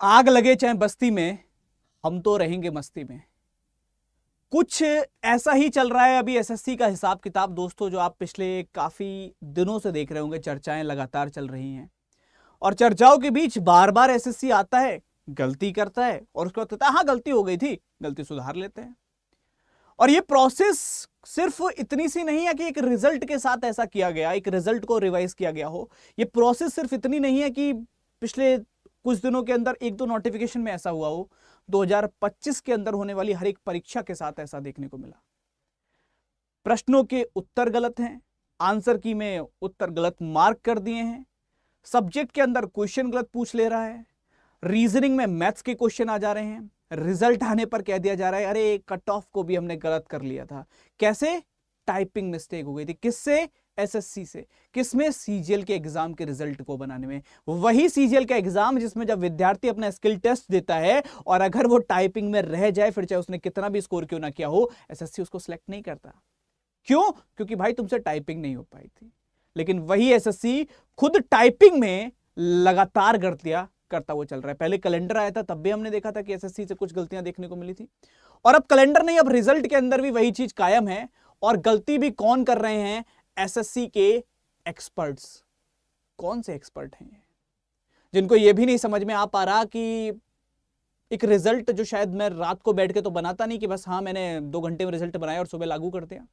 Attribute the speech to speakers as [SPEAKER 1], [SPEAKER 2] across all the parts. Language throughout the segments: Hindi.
[SPEAKER 1] आग लगे चाहे बस्ती में, हम तो रहेंगे मस्ती में। कुछ ऐसा ही चल रहा है अभी एसएससी का हिसाब किताब दोस्तों, जो आप पिछले काफी दिनों से देख रहे होंगे। चर्चाएं लगातार चल रही हैं और चर्चाओं के बीच बार बार एसएससी आता है, गलती करता है और उसके बाद कहता है हाँ गलती हो गई थी, गलती सुधार लेते हैं। और ये प्रोसेस सिर्फ इतनी सी नहीं है कि एक रिजल्ट के साथ ऐसा किया गया, एक रिजल्ट को रिवाइज किया गया हो। ये प्रोसेस सिर्फ इतनी नहीं है कि पिछले कुछ दिनों के अंदर एक दो नोटिफिकेशन में ऐसा हुआ हो। 2025 के अंदर होने वाली हर एक परीक्षा के साथ ऐसा देखने को मिला। प्रश्नों के उत्तर गलत हैं, आंसर की में उत्तर गलत मार्क कर दिए हैं, सब्जेक्ट के अंदर क्वेश्चन गलत पूछ ले रहा है, रीजनिंग में मैथ्स के क्वेश्चन आ जा रहे हैं, रिजल्ट आने पर कह दिया जा रहा है अरे कट ऑफ को भी हमने गलत कर लिया था। कैसे? टाइपिंग मिस्टेक हो गई थी। किससे? एसएससी से। किसमें? सीजीएल के एग्जाम के रिजल्ट को बनाने में। वही सीजीएल का एग्जाम जिसमें जब विद्यार्थी अपना स्किल टेस्ट देता है और अगर वो टाइपिंग में रह जाए, फिर चाहे उसने कितना भी स्कोर क्यों ना किया हो, एसएससी उसको सिलेक्ट नहीं करता। क्यों? क्योंकि भाई तुमसे टाइपिंग नहीं हो पाई थी। लेकिन वही एसएससी खुद टाइपिंग में लगातार गलतियां करता हुआ चल रहा है। पहले कैलेंडर आया था तब भी हमने देखा था कि एसएससी से कुछ गलतियां देखने को मिली थी, और अब कैलेंडर नहीं, अब रिजल्ट के अंदर भी वही चीज कायम है। और गलती भी कौन कर रहे हैं? एसएससी के एक्सपर्ट्स। कौन से एक्सपर्ट हैं? जिनको यह भी नहीं समझ में आ पा रहा कि एक रिजल्ट जो शायद मैं रात को बैठ के तो बनाता नहीं कि बस हाँ मैंने 2 घंटे में रिजल्ट बनाया और सुबह लागू कर दिया।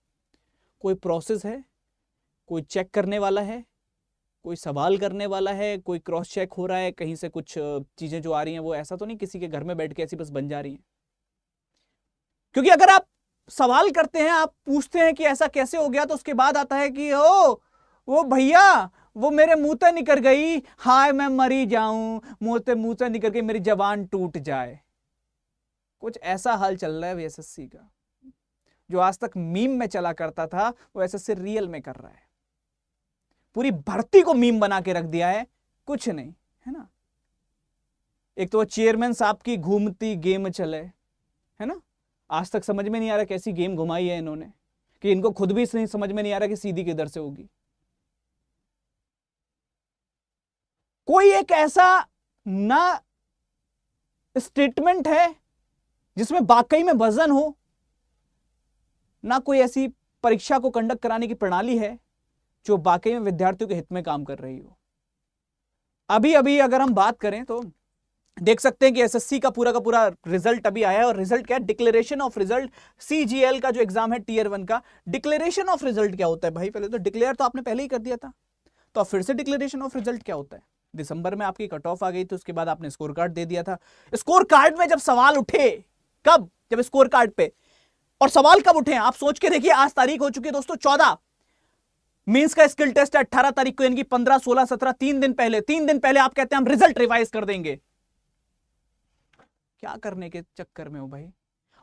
[SPEAKER 1] कोई प्रोसेस है, कोई चेक करने वाला है, कोई सवाल करने वाला है, कोई क्रॉस चेक हो रहा है, कहीं से कुछ चीजें जो आ रही हैं वो ऐसा तो नहीं किसी के घर में बैठ के ऐसी बस बन जा रही हैं। क्योंकि अगर आप सवाल करते हैं, आप पूछते हैं कि ऐसा कैसे हो गया, तो उसके बाद आता है कि ओ वो भैया वो मेरे मुंह से निकल गई, हाय मैं मरी जाऊं, मुंह से निकल गई, मेरी जबान टूट जाए। कुछ ऐसा हाल चल रहा है एसएससी का। जो आज तक मीम में चला करता था वो एसएससी रियल में कर रहा है। पूरी भर्ती को मीम बना के रख दिया है, कुछ नहीं है ना। एक तो वो चेयरमैन साहब की घूमती गेम चले, है ना। आज तक समझ में नहीं आ रहा कैसी गेम घुमाई है इन्होंने, कि इनको खुद भी नहीं समझ में नहीं आ रहा कि सीधी किधर से होगी। कोई एक ऐसा ना स्टेटमेंट है जिसमें वाकई में वजन हो, ना कोई ऐसी परीक्षा को कंडक्ट कराने की प्रणाली है जो वाकई में विद्यार्थियों के हित में काम कर रही हो। अभी अभी अगर हम बात करें तो देख सकते हैं कि एसएससी का पूरा रिजल्ट अभी आया है। और रिजल्ट क्या है? Declaration of result. सीजीएल का जो एग्जाम है टियर 1 का, डिक्लेरेशन ऑफ रिजल्ट क्या होता है भाई? पहले तो डिक्लेयर तो आपने पहले ही कर दिया था, तो फिर से डिक्लेरेशन ऑफ रिजल्ट क्या होता है? दिसंबर में आपकी कट ऑफ आ गई थी, उसके बाद आपने स्कोर कार्ड दे दिया था। स्कोर कार्ड में जब सवाल उठे, कब? जब स्कोर कार्ड पे। और सवाल कब उठे आप सोच के देखिए। आज तारीख हो चुकी है दोस्तों 14, मींस का स्किल टेस्ट है 18 तारीख को, यानी 15, 16, 17, 3 दिन पहले आप कहते हैं हम रिजल्ट रिवाइज कर देंगे। क्या करने के चक्कर में हो भाई?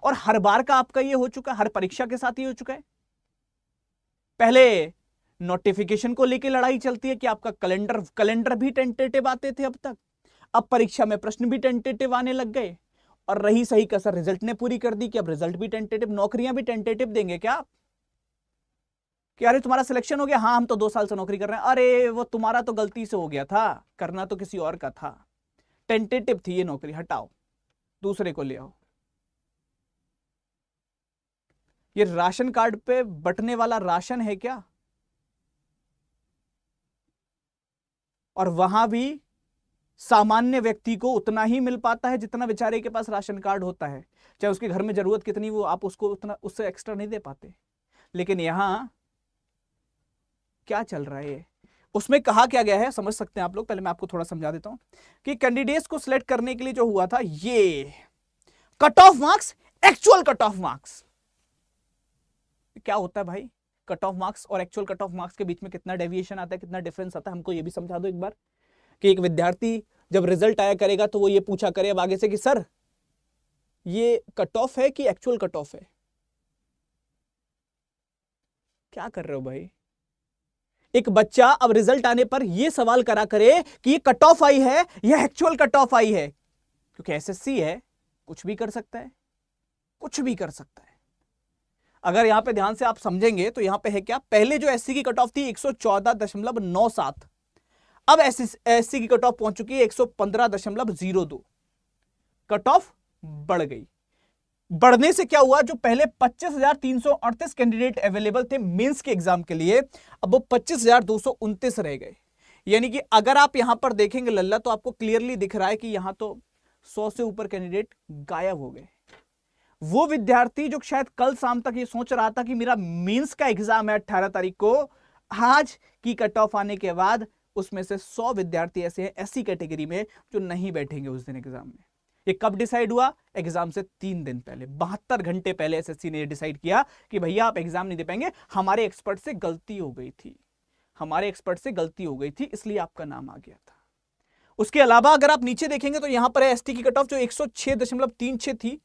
[SPEAKER 1] और हर बार का आपका ये हो चुका है, हर परीक्षा के साथ ये हो चुका है। पहले नोटिफिकेशन को लेके लड़ाई चलती है कि आपका कैलेंडर भी टेंटेटिव आते थे अब तक, अब परीक्षा में प्रश्न भी टेंटेटिव आने लग गए। और रही सही कसर रिजल्ट ने पूरी कर दी कि अब रिजल्ट भी टेंटेटिव, नौकरियां भी टेंटेटिव देंगे क्या आप? कि अरे तुम्हारा सिलेक्शन हो गया, हाँ हम तो 2 साल से नौकरी कर रहे हैं। अरे वो तुम्हारा तो गलती से हो गया था, करना तो किसी और का था, टेंटेटिव थी ये नौकरी, हटाओ दूसरे को ले आओ। ये राशन कार्ड पे बंटने वाला राशन है क्या? और वहां भी सामान्य व्यक्ति को उतना ही मिल पाता है जितना बेचारे के पास राशन कार्ड होता है, चाहे उसके घर में जरूरत कितनी, वो आप उसको उतना उससे एक्स्ट्रा नहीं दे पाते। लेकिन यहां क्या चल रहा है? उसमें कहा क्या गया है समझ सकते हैं आप लोग। पहले मैं आपको थोड़ा समझा देता हूं कि कैंडिडेट्स को सिलेक्ट करने के लिए जो हुआ था, ये cut off marks, actual cut off marks. क्या होता है भाई? कट ऑफ मार्क्स और एक्चुअल कट ऑफ मार्क्स के बीच में कितना डेविएशन आता है, कितना डिफरेंस आता है, हमको ये भी समझा दो एक बार। कि एक विद्यार्थी जब रिजल्ट आया करेगा तो वो ये पूछा करे अब आगे से कि सर ये कट ऑफ है कि एक्चुअल कट ऑफ है? क्या कर रहे हो भाई? एक बच्चा अब रिजल्ट आने पर यह सवाल करा करे कि ये कट ऑफ आई है या एक्चुअल कट ऑफ आई है, क्योंकि एसएससी है, कुछ भी कर सकता है, कुछ भी कर सकता है। अगर यहां पे ध्यान से आप समझेंगे तो यहां पे है क्या, पहले जो एससी की कट ऑफ थी 114.97, अब एससी की कट ऑफ पहुंच चुकी है 115.02। कट ऑफ बढ़ गई। बढ़ने से क्या हुआ, जो पहले 25,338 कैंडिडेट अवेलेबल थे मेंस के एग्जाम के लिए, अब वो 25,229 रह गए। यानी कि अगर आप यहां पर देखेंगे लल्ला, तो आपको क्लियरली दिख रहा है कि यहां तो 100 से ऊपर कैंडिडेट गायब हो गए। वो विद्यार्थी जो शायद कल शाम तक ये सोच रहा था कि मेरा मेंस का एग्जाम है 18 तारीख को, आज की कट ऑफ आने के बाद उसमें से 100 विद्यार्थी ऐसे हैं ऐसी कैटेगरी में जो नहीं बैठेंगे उस दिन एग्जाम में। ये कब डिसाइड हुआ, एग्जाम से 3 दिन पहले, 72 घंटे पहले एसएससी ने डिसाइड किया कि भैया आप एग्जाम नहीं दे पाएंगे, हमारे एक्सपर्ट से गलती हो गई थी, हमारे एक्सपर्ट से गलती हो गई थी, इसलिए आपका नाम आ गया था। उसके अलावा अगर आप नीचे देखेंगे तो यहां पर है एसटी की कट ऑफ जो 106.36 थी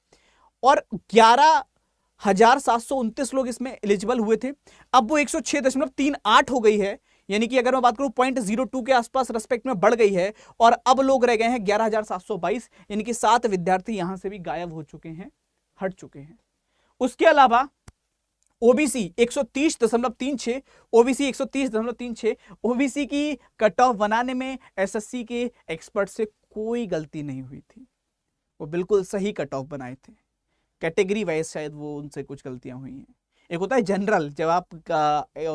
[SPEAKER 1] और 11,729 लोग इसमें एलिजिबल हुए थे। अब वो 106.38 हो गई है, यानी कि अगर मैं बात करूं 0.02 के आसपास रेस्पेक्ट में बढ़ गई है, और अब लोग रह गए हैं 11,722, यानी कि 7 विद्यार्थी यहां से भी गायब हो चुके हैं, हट चुके हैं। उसके अलावा ओबीसी 130.36, ओबीसी 130.36, ओबीसी की कट ऑफ बनाने में एसएससी के एक्सपर्ट से कोई गलती नहीं हुई थी, वो बिल्कुल सही कट ऑफ बनाए थे। कैटेगरी वाइज शायद वो उनसे कुछ गलतियां हुई हैं। एक होता है जनरल, जब आप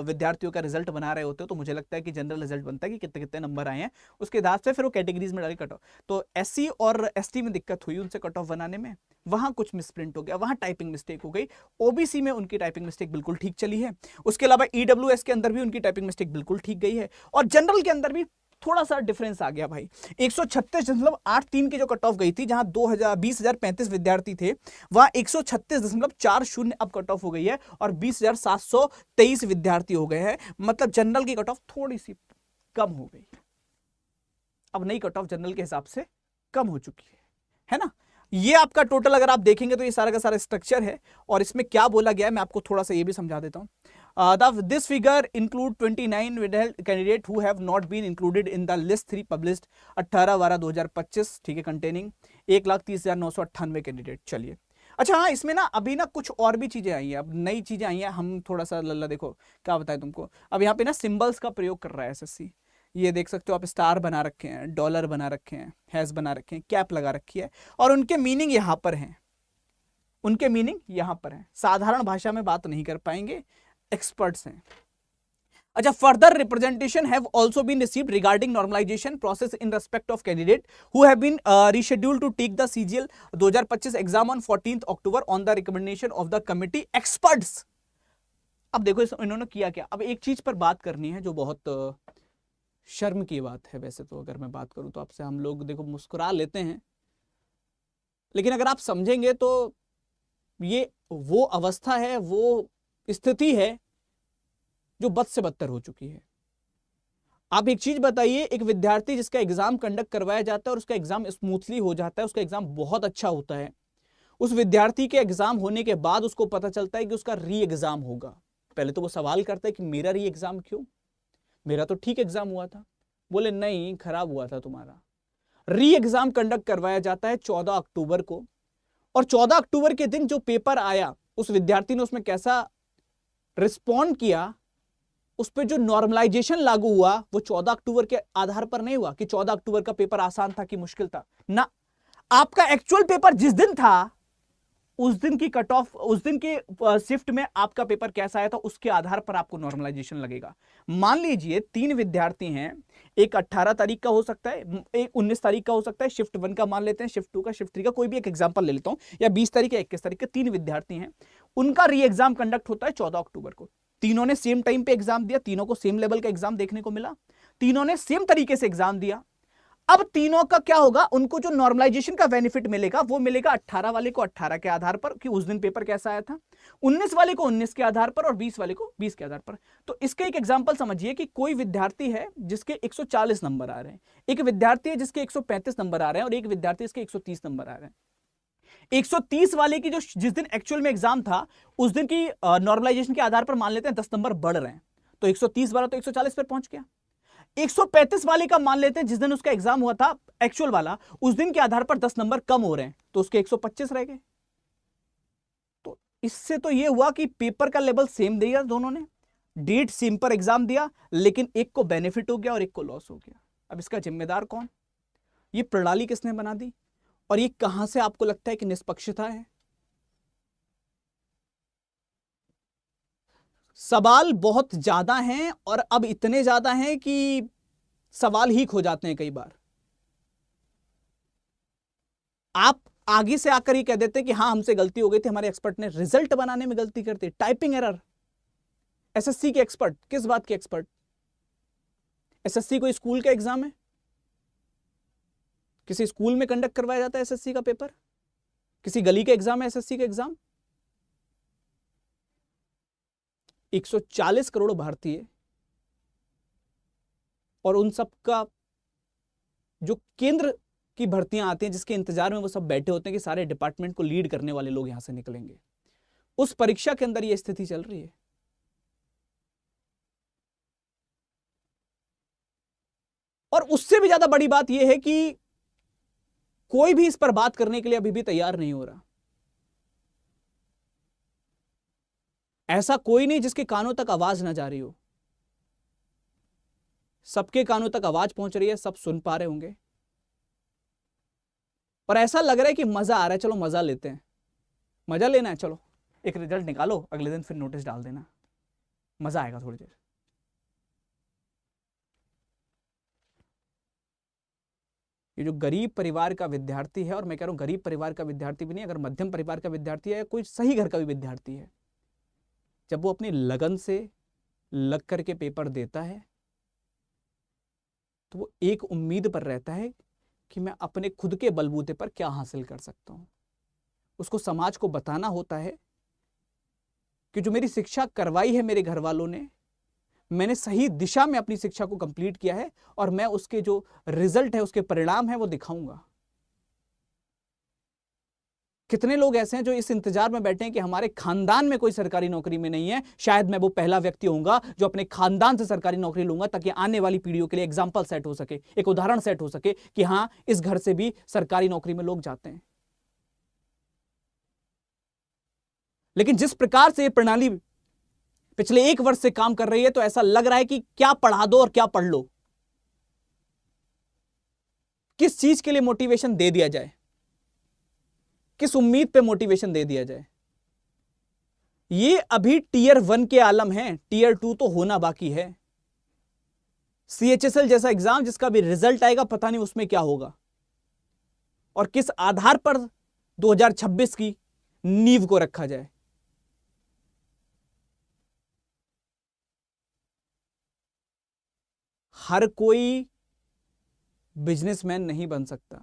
[SPEAKER 1] विद्यार्थियों का रिजल्ट बना रहे होते हो तो मुझे लगता है कि जनरल रिजल्ट बनता है कि कितने कितने नंबर आए हैं, उसके हिसाब से फिर वो कैटेगरीज में डाली कट ऑफ। तो एससी और एसटी में दिक्कत हुई उनसे कट ऑफ बनाने में, वहां कुछ मिसप्रिंट हो गया, वहां टाइपिंग मिस्टेक हो गई। ओबीसी में उनकी टाइपिंग मिस्टेक बिल्कुल ठीक चली है। उसके अलावा ईडब्ल्यूएस के अंदर भी उनकी टाइपिंग मिस्टेक बिल्कुल ठीक गई है, और जनरल के अंदर भी थोड़ा सा डिफरेंस आ गया भाई। 136.83 की जो कट ऑफ गई थी, जहां 20,35 विद्यार्थी थे, वहां 136.40 अब कट ऑफ हो गई है और 20,723 विद्यार्थी हो गए हैं। मतलब जनरल की कट ऑफ थोड़ी सी कम हो गई, अब नई कट ऑफ जनरल के हिसाब से कम हो चुकी है ना। ये आपका टोटल अगर आप देखेंगे तो ये सारा का सारा स्ट्रक्चर है, और इसमें क्या बोला गया है मैं आपको थोड़ा सा ये भी समझा देता हूं। This figure include 29 withheld candidate who have not been included in the list 3 published 18/12/2025, ठीक है, containing 1,30,998 कैंडिडेट। चलिए, अच्छा हाँ, इसमें ना अभी ना कुछ और भी चीजें आई हैं, अब नई चीजें आई हैं, हम थोड़ा सा लल्ला देखो क्या बताएं तुमको। अब यहाँ पे ना सिंबल्स का प्रयोग कर रहा है एसएससी, ये देख सकते हो आप, स्टार बना रखे हैं, डॉलर बना रखे हैं, हैश बना रखे हैं, कैप लगा रखी है, और उनके मीनिंग यहाँ पर हैं, उनके मीनिंग यहाँ पर हैं। साधारण भाषा में बात नहीं कर पाएंगे, एक्सपर्ट्स हैं। अच्छा, further representation have also been received regarding normalization process in respect of candidate who have been rescheduled to take the CGL 2025 exam on 14 October on the recommendation of the committee experts. अब देखो इन्होंने किया क्या। अब एक चीज पर बात करनी है जो बहुत शर्म की बात है, वैसे तो अगर मैं बात करूं तो आपसे हम लोग देखो मुस्कुरा लेते हैं, लेकिन अगर आप समझेंगे तो ये वो अवस्था है, वो स्थिति है जो बद से बदतर हो चुकी है। आप एक चीज बताइए, एक विद्यार्थी जिसका एग्जाम कंडक्ट करवाया जाता है और उसका एग्जाम स्मूथली हो जाता है, उसका एग्जाम बहुत अच्छा होता है, उस विद्यार्थी के एग्जाम होने के बाद उसको पता चलता है कि उसका री एग्जाम होगा। पहले तो वो सवाल करता है कि मेरा री एग्जाम क्यों, मेरा तो ठीक एग्जाम हुआ था। बोले नहीं, खराब हुआ था तुम्हारा। री एग्जाम कंडक्ट करवाया जाता है 14 अक्टूबर को, और 14 अक्टूबर के दिन जो पेपर आया, उस विद्यार्थी ने उसमें कैसा रिस्पॉन्ड किया, उस पर जो नॉर्मलाइजेशन लागू हुआ वो 14 अक्टूबर के आधार पर नहीं हुआ कि 14 अक्टूबर का पेपर आसान था कि मुश्किल था ना। आपका एक्चुअल पेपर जिस दिन था, उस दिन की कट ऑफ, उस दिन के शिफ्ट में आपका पेपर कैसा आया था, उसके आधार पर आपको नॉर्मलाइजेशन लगेगा। मान लीजिए 3 विद्यार्थी हैं, एक 18 तारीख का हो सकता है, एक 19 तारीख का हो सकता है, शिफ्ट 1 का मान लेते हैं, शिफ्ट 2 का, शिफ्ट 3 का, कोई भी एक एग्जांपल ले लेता हूं, या 20 तारीख या 21 तारीख के 3 विद्यार्थी हैं, उनका री एग्जाम कंडक्ट होता है 14 अक्टूबर को। तीनों ने सेम टाइम पे एग्जाम दिया, तीनों को सेम लेवल का एग्जाम देखने को मिला, तीनों ने सेम तरीके से एग्जाम दिया। अब तीनों का क्या होगा, उनको जो नॉर्मलाइजेशन का बेनिफिट मिलेगा वो मिलेगा 18 वाले को 18 के आधार पर कि उस दिन पेपर कैसा आया था, 19 वाले को 19 के आधार पर, और 20 वाले को 20 के आधार पर। तो इसका एक एग्जांपल समझिए कि कोई विद्यार्थी है जिसके 140 नंबर आ रहे हैं, एक विद्यार्थी है जिसके 135 नंबर आ रहे हैं, और एक विद्यार्थी जिसके 130 नंबर आ रहे हैं। 130 वाले की जो जिस दिन एक्चुअल में एग्जाम था, उस दिन की नॉर्मलाइजेशन के आधार पर मान लेते हैं 10 नंबर बढ़ रहे हैं, तो 130 वाला तो 140 पर पहुंच गया। 135 वाले का मान लेते हैं जिस दिन उसका एग्जाम हुआ था एक्चुअल वाला, उस दिन के आधार पर 10 नंबर कम हो रहे हैं, तो उसके 125 रह गए। तो इससे तो यह हुआ कि पेपर का लेवल सेम दिया, दोनों ने डेट सेम पर एग्जाम दिया, लेकिन एक को बेनिफिट हो गया और एक को लॉस हो गया। अब इसका जिम्मेदार कौन, ये प्रणाली किसने बना दी, और ये कहां से आपको लगता है कि निष्पक्षता है? सवाल बहुत ज्यादा हैं और अब इतने ज्यादा हैं कि सवाल ही खो जाते हैं कई बार। आप आगे से आकर ये कह देते कि हाँ हमसे गलती हो गई थी, हमारे एक्सपर्ट ने रिजल्ट बनाने में गलती करते, टाइपिंग एरर। एसएससी के एक्सपर्ट, किस बात के एक्सपर्ट? एसएससी कोई स्कूल का एग्जाम है? किसी स्कूल में कंडक्ट करवाया जाता है एसएससी का पेपर? किसी गली का एग्जाम है एसएससी का एग्जाम? 140 करोड़ भारतीय और उन सब का जो केंद्र की भर्तियां आती हैं जिसके इंतजार में वो सब बैठे होते हैं कि सारे डिपार्टमेंट को लीड करने वाले लोग यहां से निकलेंगे, उस परीक्षा के अंदर ये स्थिति चल रही है। और उससे भी ज्यादा बड़ी बात यह है कि कोई भी इस पर बात करने के लिए अभी भी तैयार नहीं हो रहा। ऐसा कोई नहीं जिसके कानों तक आवाज ना जा रही हो। सबके कानों तक आवाज पहुंच रही है, सब सुन पा रहे होंगे और ऐसा लग रहा है कि मजा आ रहा है। चलो मजा लेते हैं, मजा लेना है, चलो एक रिजल्ट निकालो, अगले दिन फिर नोटिस डाल देना, मजा आएगा थोड़ी देर। ये जो गरीब परिवार का विद्यार्थी है, और मैं कह रहा हूं गरीब परिवार का विद्यार्थी भी नहीं, अगर मध्यम परिवार का विद्यार्थी है, कोई सही घर का भी विद्यार्थी है, जब वो अपनी लगन से लग करके पेपर देता है तो वो एक उम्मीद पर रहता है कि मैं अपने खुद के बलबूते पर क्या हासिल कर सकता हूं। उसको समाज को बताना होता है कि जो मेरी शिक्षा करवाई है मेरे घर वालों ने, मैंने सही दिशा में अपनी शिक्षा को कंप्लीट किया है और मैं उसके जो रिजल्ट है, उसके परिणाम है, वो दिखाऊंगा। कितने लोग ऐसे हैं जो इस इंतजार में बैठे हैं कि हमारे खानदान में कोई सरकारी नौकरी में नहीं है, शायद मैं वो पहला व्यक्ति होऊंगा जो अपने खानदान से सरकारी नौकरी लूंगा, ताकि आने वाली पीढ़ियों के लिए एग्जाम्पल सेट हो सके, एक उदाहरण सेट हो सके कि हां इस घर से भी सरकारी नौकरी में लोग जाते हैं। लेकिन जिस प्रकार से ये प्रणाली पिछले 1 वर्ष से काम कर रही है, तो ऐसा लग रहा है कि क्या पढ़ा दो और क्या पढ़ लो, किस चीज के लिए मोटिवेशन दे दिया जाए, किस उम्मीद पे मोटिवेशन दे दिया जाए। ये अभी टीयर 1 के आलम है, टीयर 2 तो होना बाकी है। सीएचएसएल जैसा एग्जाम जिसका भी रिजल्ट आएगा, पता नहीं उसमें क्या होगा और किस आधार पर 2026 की नींव को रखा जाए। हर कोई बिजनेसमैन नहीं बन सकता,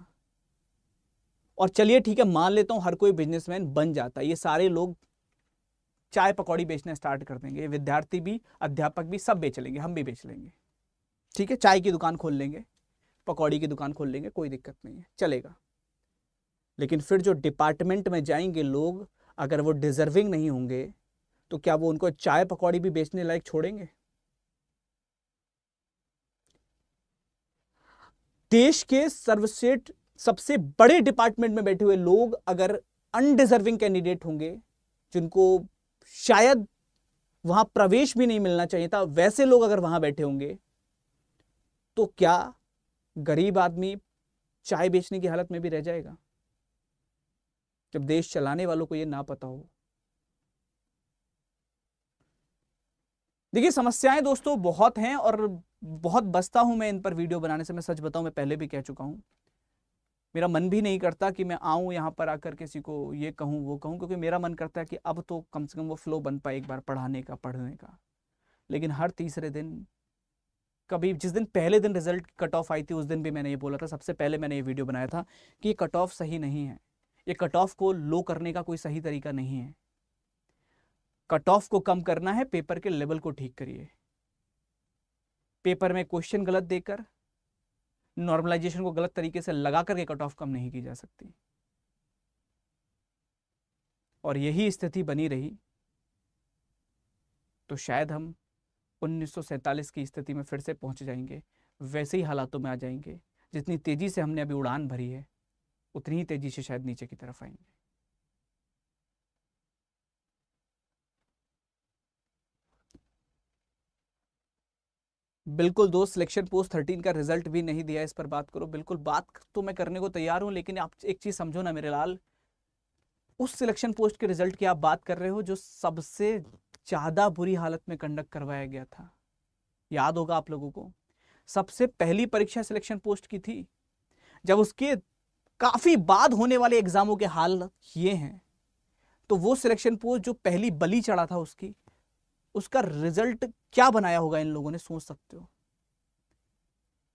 [SPEAKER 1] और चलिए ठीक है मान लेता हूं हर कोई बिजनेसमैन बन जाता है। ये सारे लोग चाय पकौड़ी बेचना स्टार्ट कर देंगे, विद्यार्थी भी, अध्यापक भी, सब बेच लेंगे, हम भी बेच लेंगे। ठीक है, चाय की दुकान खोल लेंगे, पकौड़ी की दुकान खोल लेंगे, कोई दिक्कत नहीं है, चलेगा। लेकिन फिर जो डिपार्टमेंट में जाएंगे लोग, अगर वो डिजर्विंग नहीं होंगे तो क्या वो उनको चाय पकौड़ी भी बेचने लायक छोड़ेंगे? देश के सर्वश्रेष्ठ सबसे बड़े डिपार्टमेंट में बैठे हुए लोग अगर अनडिजर्विंग कैंडिडेट होंगे, जिनको शायद वहां प्रवेश भी नहीं मिलना चाहिए था, वैसे लोग अगर वहां बैठे होंगे, तो क्या गरीब आदमी चाय बेचने की हालत में भी रह जाएगा, जब देश चलाने वालों को यह ना पता हो? देखिए समस्याएं दोस्तों बहुत हैं और बहुत बसता हूं मैं इन पर वीडियो बनाने से। मैं सच बताऊं, मैं पहले भी कह चुका हूं, मेरा मन भी नहीं करता कि मैं आऊं यहां पर आकर किसी को ये कहूं वो कहूं, क्योंकि मेरा मन करता है कि अब तो कम से कम वो फ्लो बन पाए एक बार पढ़ाने का। लेकिन हर तीसरे दिन, कभी जिस दिन पहले दिन रिजल्ट कट ऑफ आई थी, उस दिन भी मैंने ये बोला था, सबसे पहले मैंने ये वीडियो बनाया था कि ये कट ऑफ सही नहीं है, ये कट ऑफ को लो करने का कोई सही तरीका नहीं है। कट ऑफ को कम करना है, पेपर के लेवल को ठीक करिए। पेपर में क्वेश्चन गलत देकर, नॉर्मलाइजेशन को गलत तरीके से लगा करके कट ऑफ कम नहीं की जा सकती। और यही स्थिति बनी रही तो शायद हम 1947 की स्थिति में फिर से पहुंच जाएंगे, वैसे ही हालातों में आ जाएंगे। जितनी तेजी से हमने अभी उड़ान भरी है, उतनी ही तेजी से शायद नीचे की तरफ आएंगे। बिल्कुल दोस्त, सिलेक्शन पोस्ट 13 का रिजल्ट भी नहीं दिया, इस पर बात करो। बिल्कुल बात तो मैं करने को तैयार हूं, लेकिन आप एक चीज समझो ना मेरे लाल, उस सिलेक्शन पोस्ट के रिजल्ट की आप बात कर रहे हो जो सबसे ज्यादा बुरी हालत में कंडक्ट करवाया गया था। याद होगा आप लोगों को, सबसे पहली परीक्षा सिलेक्शन पोस्ट की थी। जब उसके काफी बाद होने वाले एग्जामों के हाल ये हैं, तो वो सिलेक्शन पोस्ट जो पहली बलि चढ़ा था उसकी, उसका रिजल्ट क्या बनाया होगा इन लोगों ने, सोच सकते हो।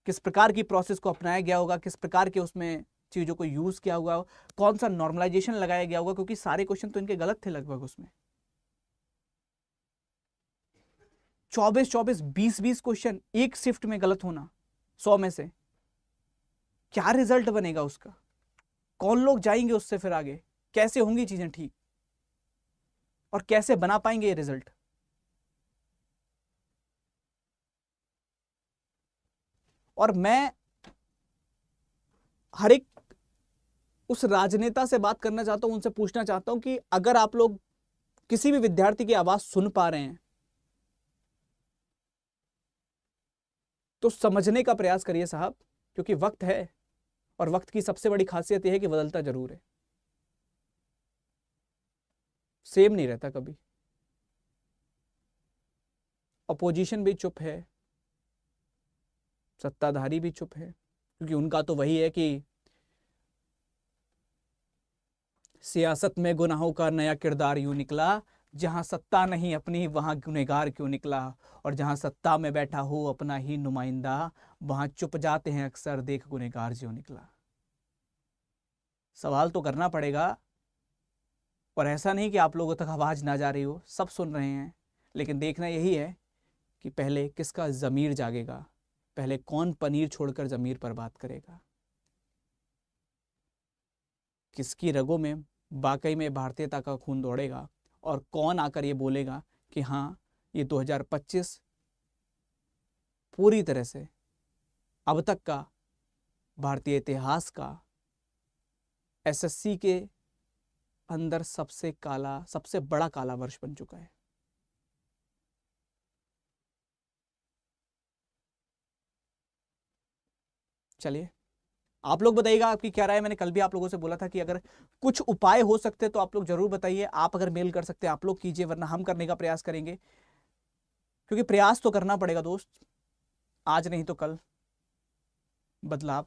[SPEAKER 1] किस प्रकार की प्रोसेस को अपनाया गया होगा, किस प्रकार के उसमें चीजों को यूज किया हुआ, कौन सा नॉर्मलाइजेशन लगाया गया होगा, क्योंकि सारे क्वेश्चन तो इनके गलत थे लगभग उसमें। 24-24, 20-20 क्वेश्चन एक शिफ्ट में गलत होना 100 में से, क्या रिजल्ट बनेगा उसका? कौन लोग जाएंगे उससे फिर आगे? कैसे होंगी चीजें ठीक, और कैसे बना पाएंगे ये रिजल्ट? और मैं हर एक उस राजनेता से बात करना चाहता हूं, उनसे पूछना चाहता हूं कि अगर आप लोग किसी भी विद्यार्थी की आवाज सुन पा रहे हैं तो समझने का प्रयास करिए साहब, क्योंकि वक्त है, और वक्त की सबसे बड़ी खासियत यह है कि बदलता जरूर है, सेम नहीं रहता कभी। अपोजिशन भी चुप है, सत्ताधारी भी चुप है, क्योंकि उनका तो वही है कि सियासत में गुनाहों का नया किरदार यूं निकला, जहां सत्ता नहीं अपनी वहां गुनहगार क्यों निकला, और जहां सत्ता में बैठा हो अपना ही नुमाइंदा, वहां चुप जाते हैं अक्सर देख गुनहगार जो निकला। सवाल तो करना पड़ेगा, और ऐसा नहीं कि आप लोगों तक आवाज ना जा रही हो, सब सुन रहे हैं, लेकिन देखना यही है कि पहले किसका जमीर जागेगा, पहले कौन पनीर छोड़कर जमीर पर बात करेगा, किसकी रगों में वाकई में भारतीयता का खून दौड़ेगा, और कौन आकर ये बोलेगा कि हाँ, ये 2025 पूरी तरह से अब तक का भारतीय इतिहास का एसएससी के अंदर सबसे काला, सबसे बड़ा काला वर्ष बन चुका है। चलिए, आप लोग बताइएगा आपकी क्या राय है। मैंने कल भी आप लोगों से बोला था कि अगर कुछ उपाय हो सकते तो आप लोग जरूर बताइए। आप अगर मेल कर सकते हैं आप लोग कीजिए, वरना हम करने का प्रयास करेंगे, क्योंकि प्रयास तो करना पड़ेगा दोस्त, आज नहीं तो कल बदलाव